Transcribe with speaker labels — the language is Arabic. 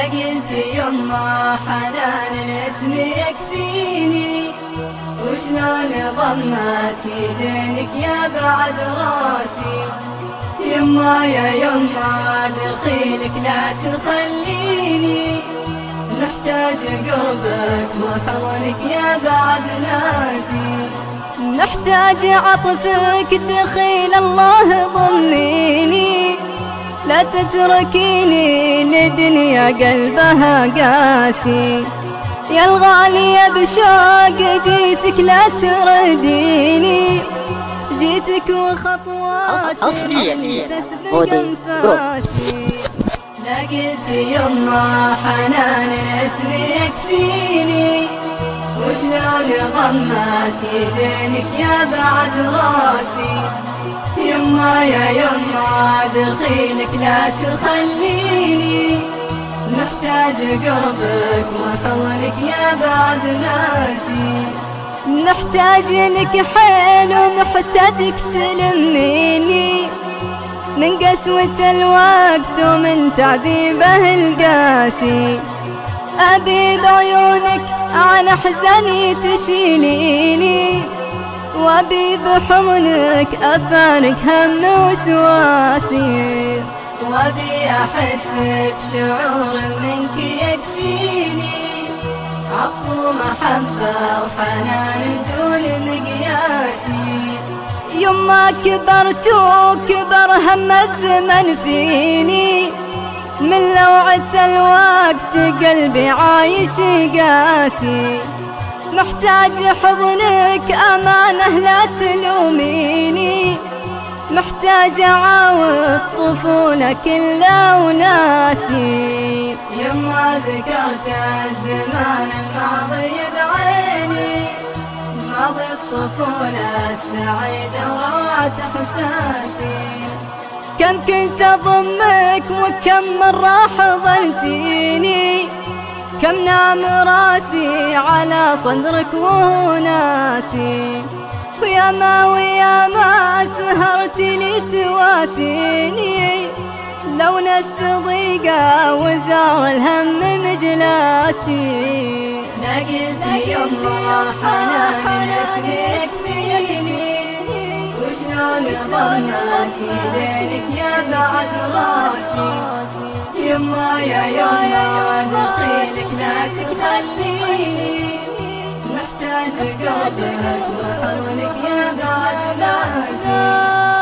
Speaker 1: قلت يما حنان الاسم يكفيني، وشلون ضمت يدينك يا بعد راسي. يما يا يما دخيلك لا تخليني، نحتاج قربك وحضنك يا بعد ناسي. نحتاج عطفك دخيل الله ضميني، لا تتركيني لدنيا قلبها قاسي. يا الغالية بشوق جيتك لا ترديني، جيتك وخطواتي تسبق انفاسي. لقيت يما حنان الاسم يكفيني، وشلون ضمت يدينك يا بعد راسي. يما يا يما دخيلك لا تخليني، نحتاج قربك وحضنك يا بعد ناسي. نحتاج لك حيل ومحتاجك تلميني، من قسوة الوقت ومن تعذيبه القاسي. أبي بعيونك عن أحزاني تشيليني، وأبي بحضنك أفارق هم وسواسي. وأبي أحس بشعور منك يكسيني، عطف ومحبة وحنان دون مقياسي. يما كبرت وكبر هم الزمن فيني، من لوعة الوقت قلبي عايش قاسي. محتاج حضنك أمانة لا تلوميني، محتاج أعاود طفولة كلها وناسي. يما ذكرت الزمان الماضي بعيني، ماضي الطفولة السعيدة وروعة إحساسي. كم كنت أضمك وكم مرة حضنتيني، كم نام راسي على صدرك وهو ناسي. ويا ما سهرت لي تواسيني، لو نست ضيقة وزار الهم مجلاسي. لقيت يما حنان اسمك فيني، وشلون ضمت يدينك يا بعد راسي. يما يا يما دخيلك لا تخليني، محتاج قربك وحضنك يا بعد ناسي.